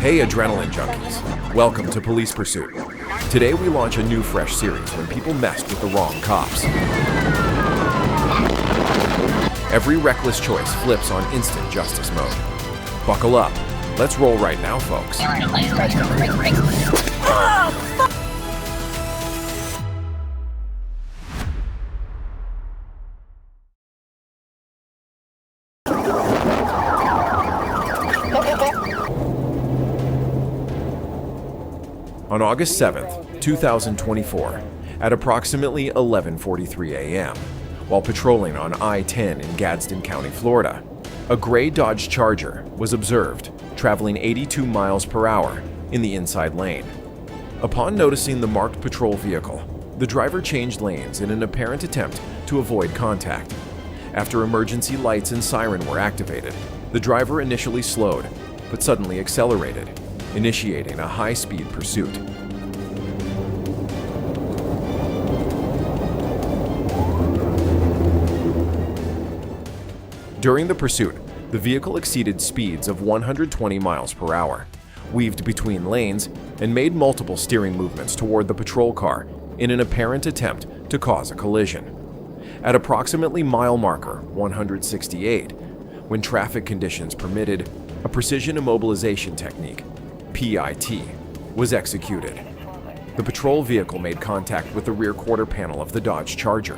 Hey adrenaline junkies, welcome to Police Pursuit. Today we launch a new fresh series when people messed with the wrong cops. Every reckless choice flips on instant justice mode. Buckle up, let's roll right now folks. On August 7th, 2024, at approximately 11:43 a.m., while patrolling on I-10 in Gadsden County, Florida, a gray Dodge Charger was observed traveling 82 miles per hour in the inside lane. Upon noticing the marked patrol vehicle, the driver changed lanes in an apparent attempt to avoid contact. After emergency lights and siren were activated, the driver initially slowed, but suddenly accelerated, initiating a high-speed pursuit. During the pursuit, the vehicle exceeded speeds of 120 miles per hour, weaved between lanes, and made multiple steering movements toward the patrol car in an apparent attempt to cause a collision. At approximately mile marker 168, when traffic conditions permitted, a precision immobilization technique, PIT, was executed. The patrol vehicle made contact with the rear quarter panel of the Dodge Charger,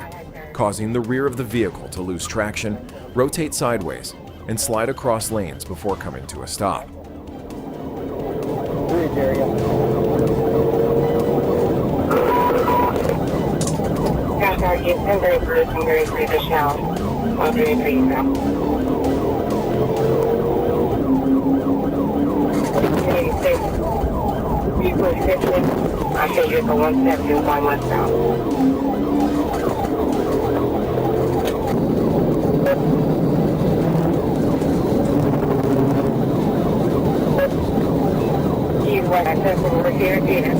causing the rear of the vehicle to lose traction, rotate sideways, and slide across lanes before coming to a stop. I say you're the 170 1 westbound. You what I said over here again.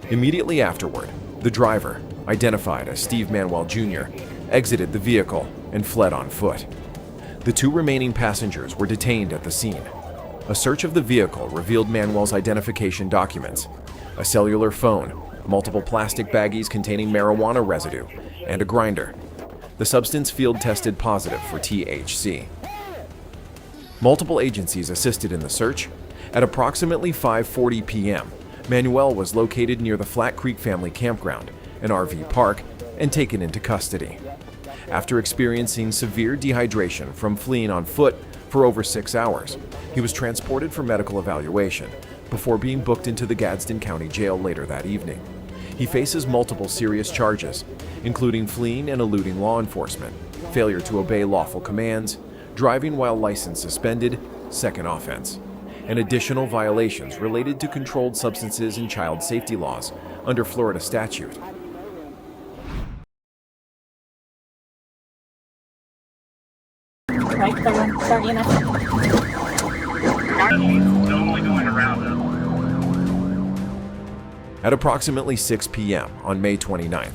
Immediately afterward, the driver, identified as Steve Manuel Jr., exited the vehicle and fled on foot. The two remaining passengers were detained at the scene. A search of the vehicle revealed Manuel's identification documents, a cellular phone, multiple plastic baggies containing marijuana residue, and a grinder. The substance field tested positive for THC. Multiple agencies assisted in the search. At approximately 5:40 p.m., Manuel was located near the Flat Creek Family Campground, an RV park, and taken into custody. After experiencing severe dehydration from fleeing on foot for over 6 hours, he was transported for medical evaluation before being booked into the Gadsden County Jail later that evening. He faces multiple serious charges, including fleeing and eluding law enforcement, failure to obey lawful commands, driving while license suspended, second offense, and additional violations related to controlled substances and child safety laws under Florida statute. At approximately 6 p.m. on May 29th,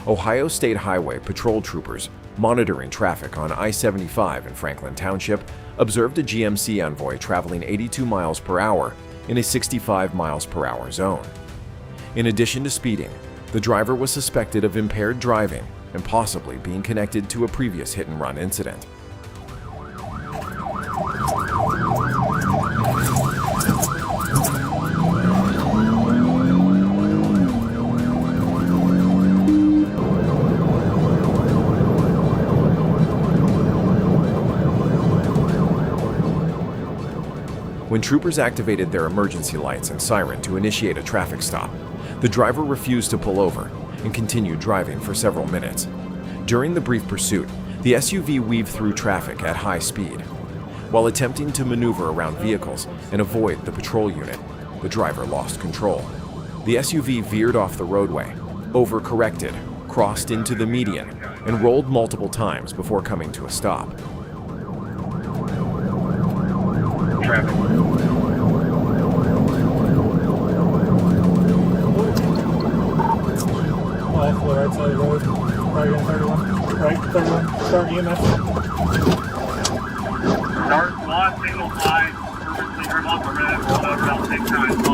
Ohio State Highway patrol troopers monitoring traffic on I-75 in Franklin Township observed a GMC envoy traveling 82 miles per hour in a 65 miles per hour zone. In addition to speeding, the driver was suspected of impaired driving and possibly being connected to a previous hit-and-run incident. When troopers activated their emergency lights and siren to initiate a traffic stop, the driver refused to pull over and continued driving for several minutes. During the brief pursuit, the SUV weaved through traffic at high speed. While attempting to maneuver around vehicles and avoid the patrol unit, the driver lost control. The SUV veered off the roadway, overcorrected, crossed into the median, and rolled multiple times before coming to a stop. Traffic. right side of the road. Right on 31. Right, 31. Start EMS. Start one, single line, purposely turn off the red, roll over about 6 times.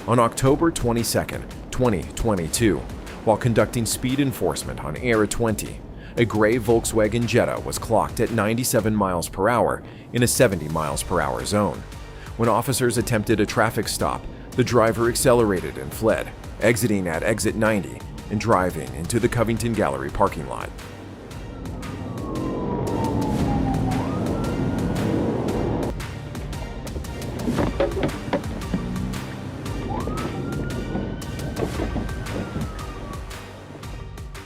On October 22, 2022, while conducting speed enforcement on Air 20, a gray Volkswagen Jetta was clocked at 97 miles per hour in a 70 miles per hour zone. When officers attempted a traffic stop, the driver accelerated and fled, exiting at exit 90 and driving into the Covington Gallery parking lot.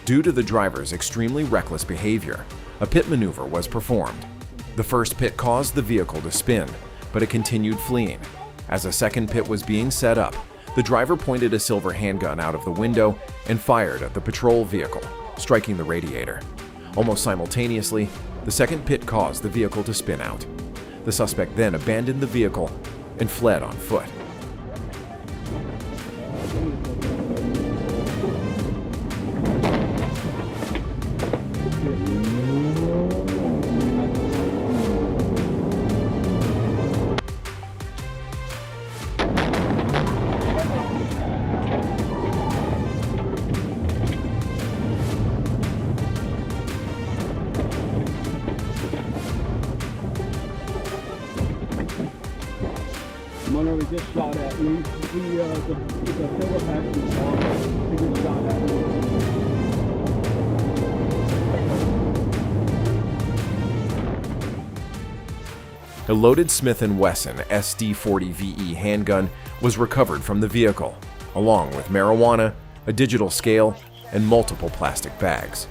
Due to the driver's extremely reckless behavior, a pit maneuver was performed. The first pit caused the vehicle to spin, but it continued fleeing. As a second pit was being set up, the driver pointed a silver handgun out of the window and fired at the patrol vehicle, striking the radiator. Almost simultaneously, the second pit caused the vehicle to spin out. The suspect then abandoned the vehicle and fled on foot. One we just shot at. The silver pack we just shot at. A loaded Smith & Wesson SD-40VE handgun was recovered from the vehicle, along with marijuana, a digital scale, and multiple plastic bags.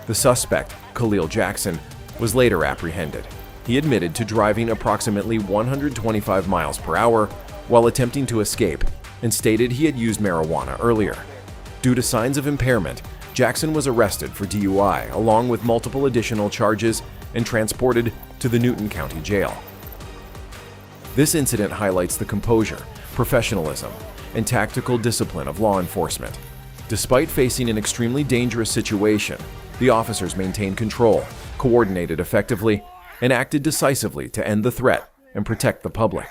The suspect, Khalil Jackson, was later apprehended. He admitted to driving approximately 125 miles per hour while attempting to escape and stated he had used marijuana earlier. Due to signs of impairment, Jackson was arrested for DUI along with multiple additional charges and transported to the Newton County Jail. This incident highlights the composure, professionalism, and tactical discipline of law enforcement. Despite facing an extremely dangerous situation, the officers maintained control, coordinated effectively, and acted decisively to end the threat and protect the public.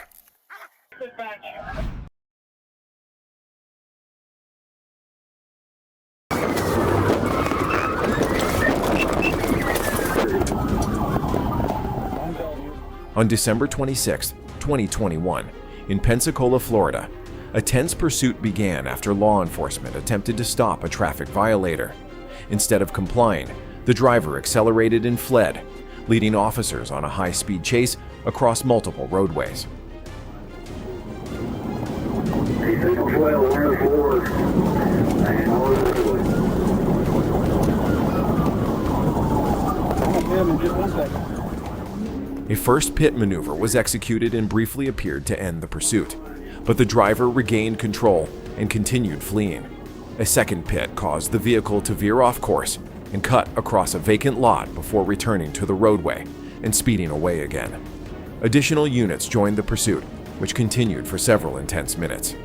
On December 26, 2021, in Pensacola, Florida, a tense pursuit began after law enforcement attempted to stop a traffic violator. Instead of complying, the driver accelerated and fled, leading officers on a high-speed chase across multiple roadways. A first pit maneuver was executed and briefly appeared to end the pursuit, but the driver regained control and continued fleeing. A second pit caused the vehicle to veer off course and cut across a vacant lot before returning to the roadway and speeding away again. Additional units joined the pursuit, which continued for several intense minutes.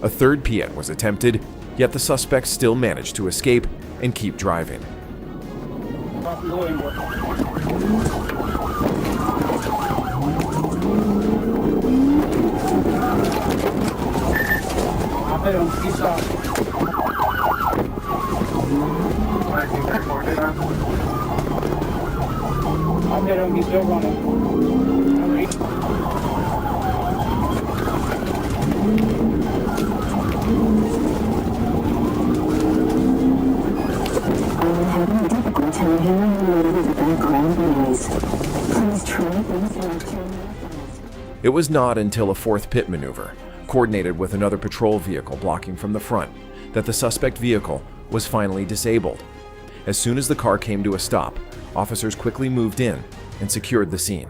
A third pit was attempted, yet the suspects still managed to escape and keep driving. I'm hit him, he's still running. It was not until a fourth pit maneuver, coordinated with another patrol vehicle blocking from the front, that the suspect vehicle was finally disabled. As soon as the car came to a stop, officers quickly moved in and secured the scene.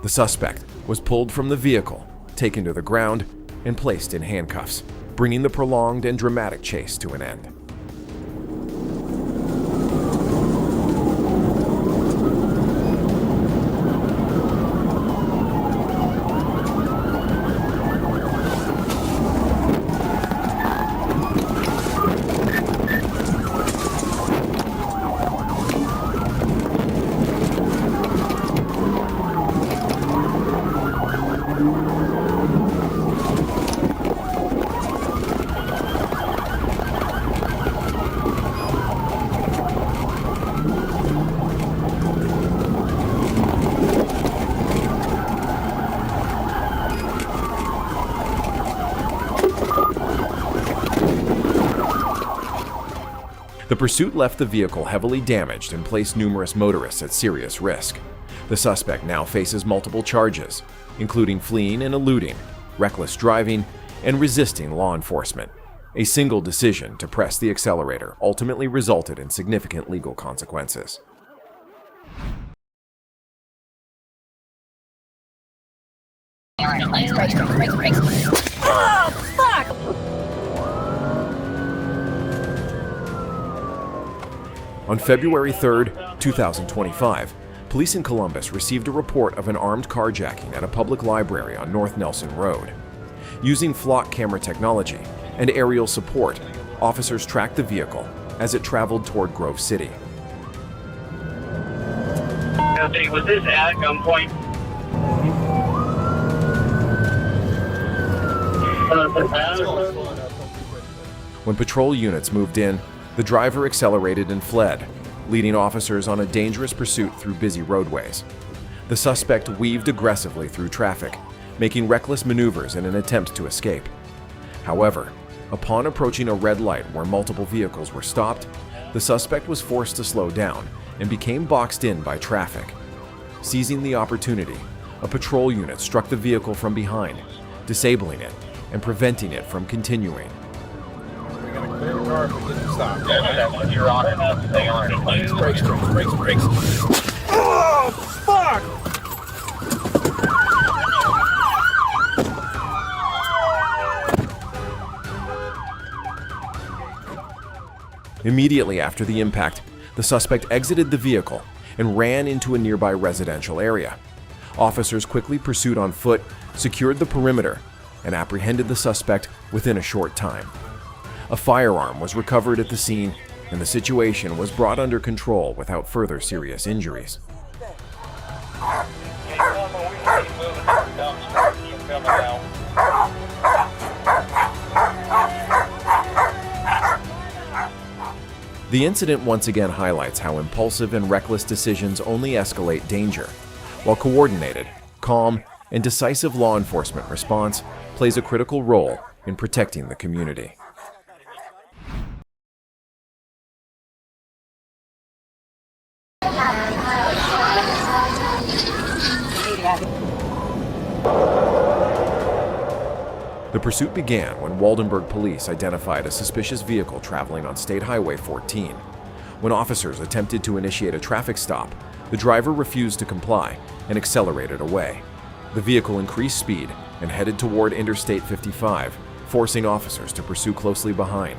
The suspect was pulled from the vehicle, taken to the ground, and placed in handcuffs, bringing the prolonged and dramatic chase to an end. The pursuit left the vehicle heavily damaged and placed numerous motorists at serious risk. The suspect now faces multiple charges, including fleeing and eluding, reckless driving, and resisting law enforcement. A single decision to press the accelerator ultimately resulted in significant legal consequences. On February 3, 2025, police in Columbus received a report of an armed carjacking at a public library on North Nelson Road. Using flock camera technology and aerial support, officers tracked the vehicle as it traveled toward Grove City. Anthony, was this at gunpoint? When patrol units moved in, the driver accelerated and fled, leading officers on a dangerous pursuit through busy roadways. The suspect weaved aggressively through traffic, making reckless maneuvers in an attempt to escape. However, upon approaching a red light where multiple vehicles were stopped, the suspect was forced to slow down and became boxed in by traffic. Seizing the opportunity, a patrol unit struck the vehicle from behind, disabling it and preventing it from continuing. We're going to clear the car if we get to stop. Once you're on it, stay on it. Brakes. Oh, fuck! Immediately after the impact, the suspect exited the vehicle and ran into a nearby residential area. Officers quickly pursued on foot, secured the perimeter, and apprehended the suspect within a short time. A firearm was recovered at the scene, and the situation was brought under control without further serious injuries. The incident once again highlights how impulsive and reckless decisions only escalate danger, while coordinated, calm, and decisive law enforcement response plays a critical role in protecting the community. The pursuit began when Waldenburg police identified a suspicious vehicle traveling on State Highway 14. When officers attempted to initiate a traffic stop, the driver refused to comply and accelerated away. The vehicle increased speed and headed toward Interstate 55, forcing officers to pursue closely behind.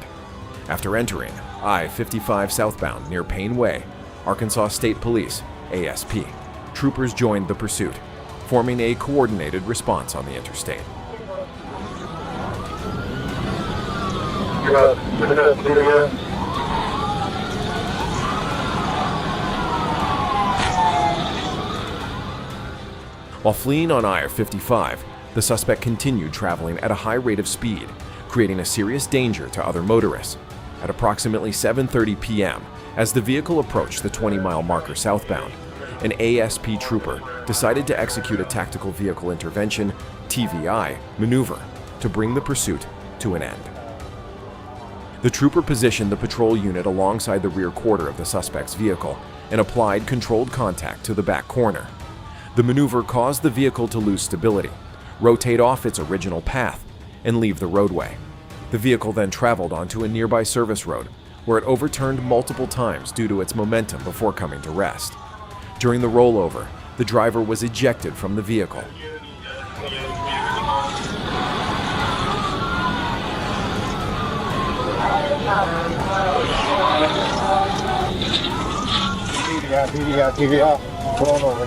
After entering I-55 southbound near Payne Way, Arkansas State Police, ASP, troopers joined the pursuit, forming a coordinated response on the interstate. While fleeing on I-55, the suspect continued traveling at a high rate of speed, creating a serious danger to other motorists. At approximately 7:30 p.m., as the vehicle approached the 20-mile marker southbound, an ASP trooper decided to execute a tactical vehicle intervention (TVI) maneuver to bring the pursuit to an end. The trooper positioned the patrol unit alongside the rear quarter of the suspect's vehicle and applied controlled contact to the back corner. The maneuver caused the vehicle to lose stability, rotate off its original path, and leave the roadway. The vehicle then traveled onto a nearby service road, where it overturned multiple times due to its momentum before coming to rest. During the rollover, the driver was ejected from the vehicle. TVI. Pulling over.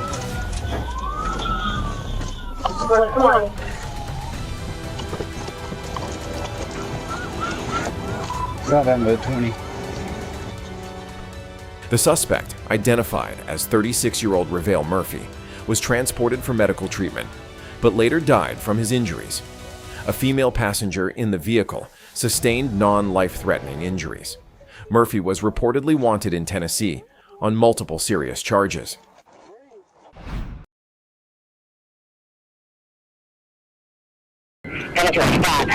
Got him at 20. The suspect, identified as 36-year-old Revale Murphy, was transported for medical treatment, but later died from his injuries. A female passenger in the vehicle sustained non-life-threatening injuries. Murphy was reportedly wanted in Tennessee on multiple serious charges. Enter spot.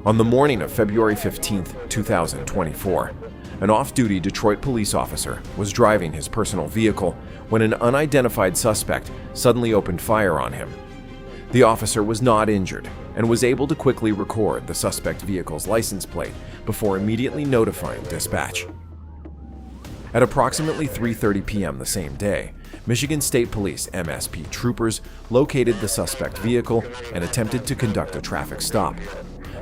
On the morning of February 15, 2024, an off-duty Detroit police officer was driving his personal vehicle when an unidentified suspect suddenly opened fire on him. The officer was not injured and was able to quickly record the suspect vehicle's license plate before immediately notifying dispatch. At approximately 3:30 p.m. the same day, Michigan State Police MSP troopers located the suspect vehicle and attempted to conduct a traffic stop.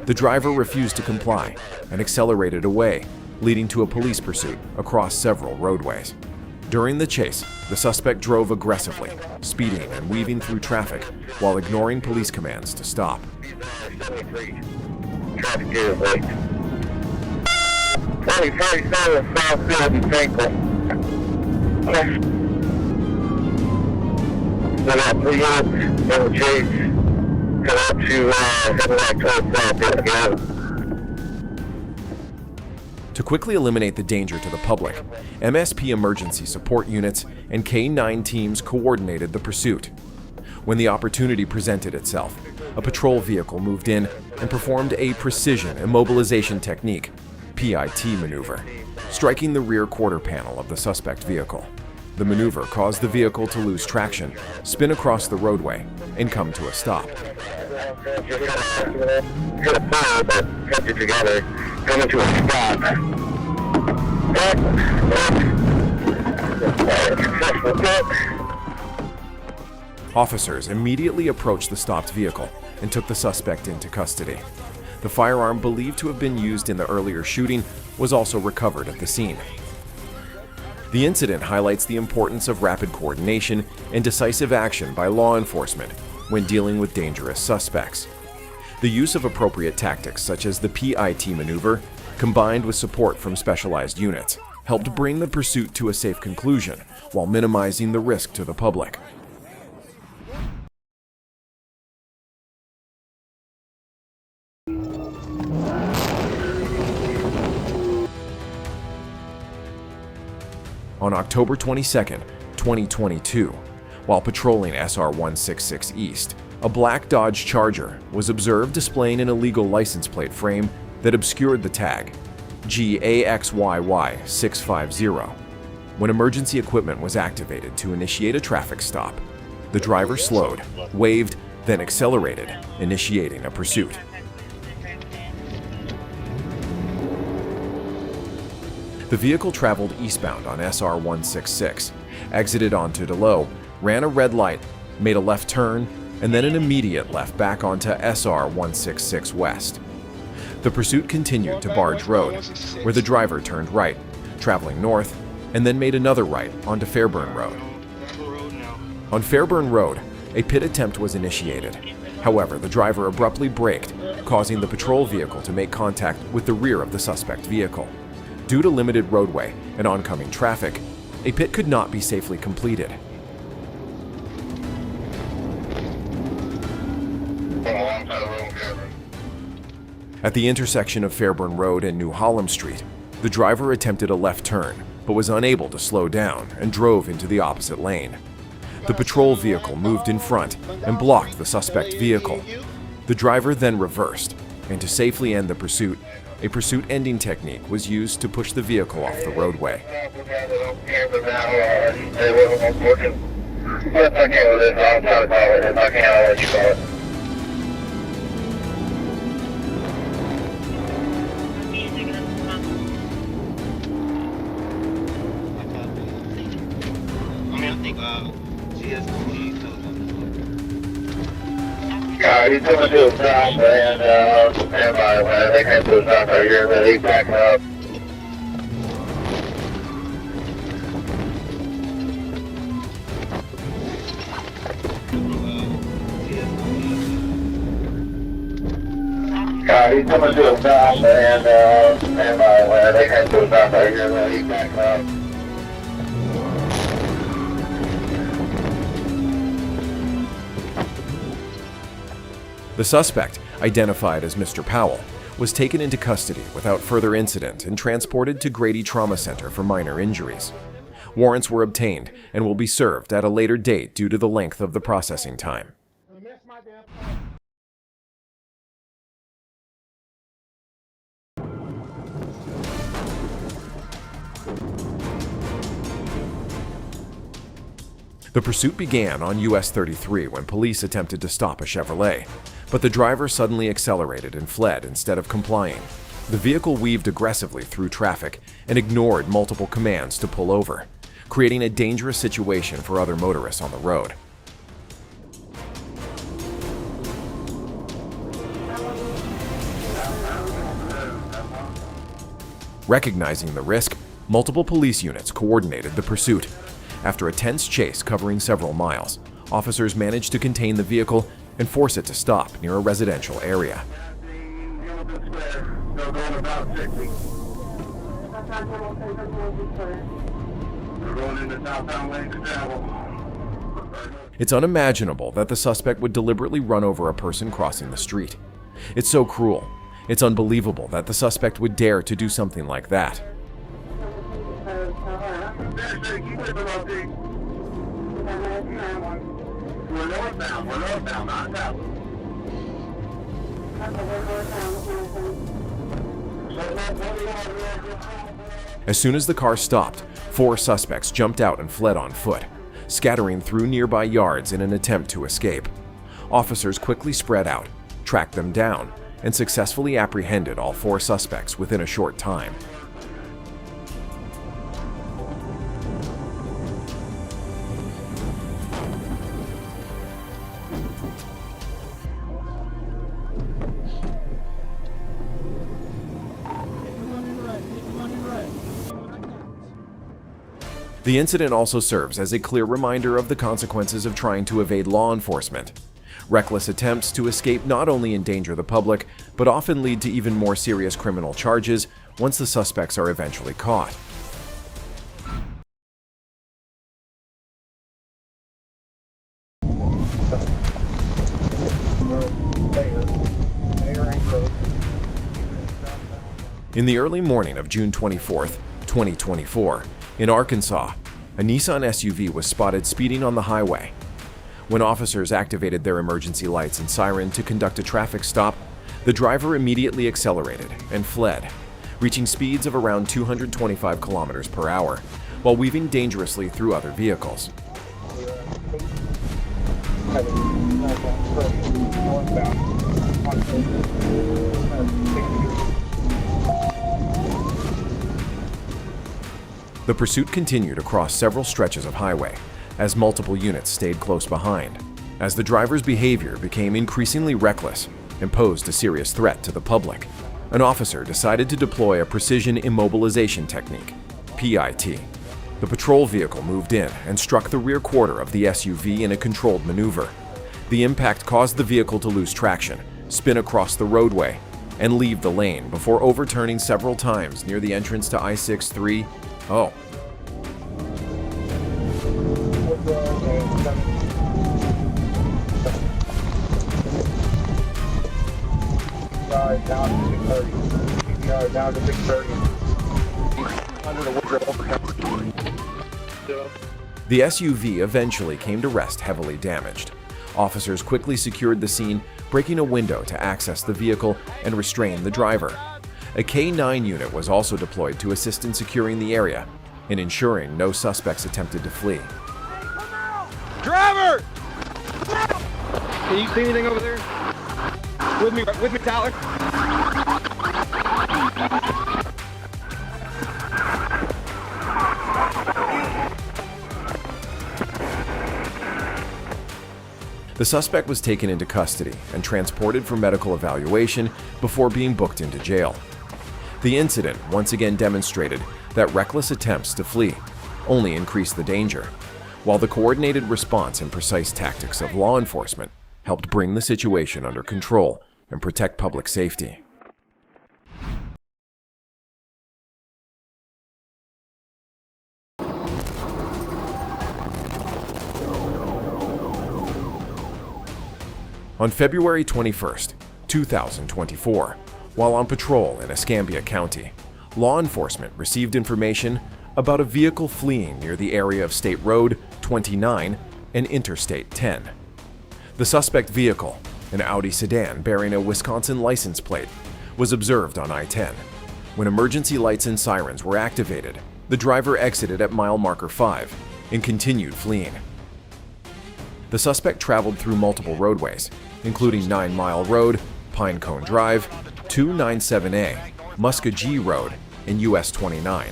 The driver refused to comply and accelerated away, leading to a police pursuit across several roadways. During the chase, the suspect drove aggressively, speeding and weaving through traffic while ignoring police commands to stop. Traffic is late. 2047 Southfield and Franklin. Then up 3 units in the chase. Come up to heading back towards Southfield again. To quickly eliminate the danger to the public, MSP emergency support units and K-9 teams coordinated the pursuit. When the opportunity presented itself, a patrol vehicle moved in and performed a precision immobilization technique, PIT maneuver, striking the rear quarter panel of the suspect vehicle. The maneuver caused the vehicle to lose traction, spin across the roadway, and come to a stop. Hit a pole, but kept it together, coming to a stop. Successful cut. Officers immediately approached the stopped vehicle and took the suspect into custody. The firearm believed to have been used in the earlier shooting was also recovered at the scene. The incident highlights the importance of rapid coordination and decisive action by law enforcement when dealing with dangerous suspects. The use of appropriate tactics such as the PIT maneuver, combined with support from specialized units, helped bring the pursuit to a safe conclusion while minimizing the risk to the public. On October 22, 2022, while patrolling SR 166 East, a black Dodge Charger was observed displaying an illegal license plate frame that obscured the tag GAXYY 650. When emergency equipment was activated to initiate a traffic stop, the driver slowed, waved, then accelerated, initiating a pursuit. The vehicle traveled eastbound on SR 166, exited onto DeLoe, ran a red light, made a left turn, and then an immediate left back onto SR 166 West. The pursuit continued to Barge Road, where the driver turned right, traveling north, and then made another right onto Fairburn Road. On Fairburn Road, a pit attempt was initiated. However, the driver abruptly braked, causing the patrol vehicle to make contact with the rear of the suspect vehicle. Due to limited roadway and oncoming traffic, a pit could not be safely completed. At the intersection of Fairburn Road and New Hallam Street, the driver attempted a left turn, but was unable to slow down and drove into the opposite lane. The patrol vehicle moved in front and blocked the suspect vehicle. The driver then reversed, and to safely end the pursuit, a pursuit-ending technique was used to push the vehicle off the roadway. He's coming to a stop and stand by when they come to a stop right here, but he's backing up. He's coming to a stop and stand by when they come to a stop right here, but he's backing up. The suspect, identified as Mr. Powell, was taken into custody without further incident and transported to Grady Trauma Center for minor injuries. Warrants were obtained and will be served at a later date due to the length of the processing time. The pursuit began on US 33 when police attempted to stop a Chevrolet, but the driver suddenly accelerated and fled instead of complying. The vehicle weaved aggressively through traffic and ignored multiple commands to pull over, creating a dangerous situation for other motorists on the road. Recognizing the risk, multiple police units coordinated the pursuit. After a tense chase covering several miles, officers managed to contain the vehicle and force it to stop near a residential area. It's unimaginable that the suspect would deliberately run over a person crossing the street. It's so cruel. It's unbelievable that the suspect would dare to do something like that. As soon as the car stopped, 4 suspects jumped out and fled on foot, scattering through nearby yards in an attempt to escape. Officers quickly spread out, tracked them down, and successfully apprehended all 4 suspects within a short time. The incident also serves as a clear reminder of the consequences of trying to evade law enforcement. Reckless attempts to escape not only endanger the public, but often lead to even more serious criminal charges once the suspects are eventually caught. In the early morning of June 24, 2024, in Arkansas, a Nissan SUV was spotted speeding on the highway. When officers activated their emergency lights and siren to conduct a traffic stop, the driver immediately accelerated and fled, reaching speeds of around 225 kilometers per hour, while weaving dangerously through other vehicles. The pursuit continued across several stretches of highway, as multiple units stayed close behind. As the driver's behavior became increasingly reckless and posed a serious threat to the public, an officer decided to deploy a precision immobilization technique, PIT. The patrol vehicle moved in and struck the rear quarter of the SUV in a controlled maneuver. The impact caused the vehicle to lose traction, spin across the roadway, and leave the lane before overturning several times near the entrance to I-63. Down to 630. The SUV eventually came to rest heavily damaged. Officers quickly secured the scene, breaking a window to access the vehicle and restrain the driver. A K-9 unit was also deployed to assist in securing the area and ensuring no suspects attempted to flee. Driver! Can you see anything over there? With me, Tyler. The suspect was taken into custody and transported for medical evaluation before being booked into jail. The incident once again demonstrated that reckless attempts to flee only increase the danger, while the coordinated response and precise tactics of law enforcement helped bring the situation under control and protect public safety. On February 21, 2024, while on patrol in Escambia County, law enforcement received information about a vehicle fleeing near the area of State Road 29 and Interstate 10. The suspect vehicle, an Audi sedan bearing a Wisconsin license plate, was observed on I-10. When emergency lights and sirens were activated, the driver exited at mile marker 5 and continued fleeing. The suspect traveled through multiple roadways, including 9 Mile Road, Pinecone Drive, 297A, Muskogee Road, and US 29,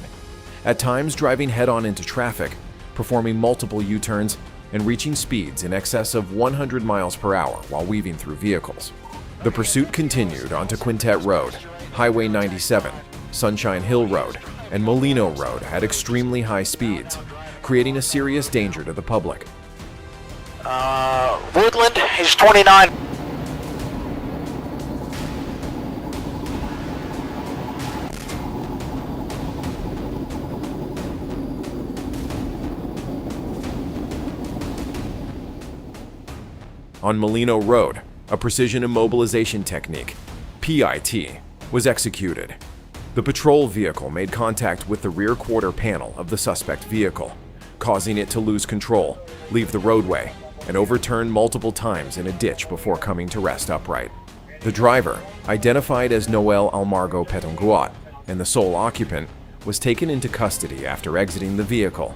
at times driving head-on into traffic, performing multiple U-turns, and reaching speeds in excess of 100 miles per hour while weaving through vehicles. The pursuit continued onto Quintet Road, Highway 97, Sunshine Hill Road, and Molino Road at extremely high speeds, creating a serious danger to the public. Woodland, he's 29. On Molino Road, a precision immobilization technique, PIT, was executed. The patrol vehicle made contact with the rear quarter panel of the suspect vehicle, causing it to lose control, leave the roadway, and overturn multiple times in a ditch before coming to rest upright. The driver, identified as Noel Almargo Petonguat, and the sole occupant, was taken into custody after exiting the vehicle.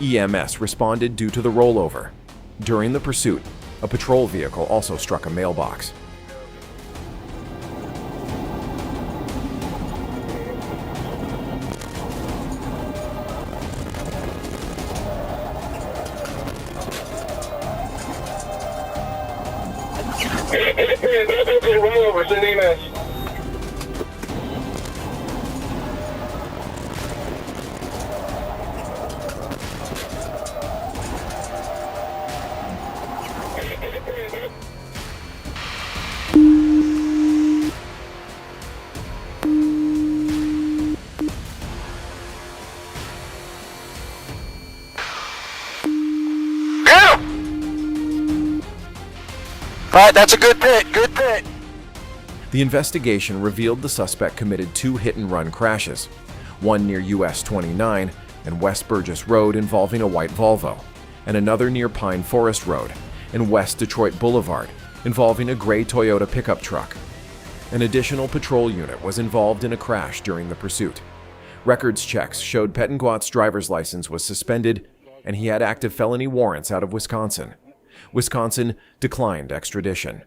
EMS responded due to the rollover. During the pursuit, a patrol vehicle also struck a mailbox. Rollover, send EMS. Right, that's a good pit, good pit. The investigation revealed the suspect committed 2 hit-and-run crashes, one near US 29 and West Burgess Road involving a white Volvo, and another near Pine Forest Road and West Detroit Boulevard involving a gray Toyota pickup truck. An additional patrol unit was involved in a crash during the pursuit. Records checks showed Petonguat's driver's license was suspended and he had active felony warrants out of Wisconsin. Wisconsin declined extradition.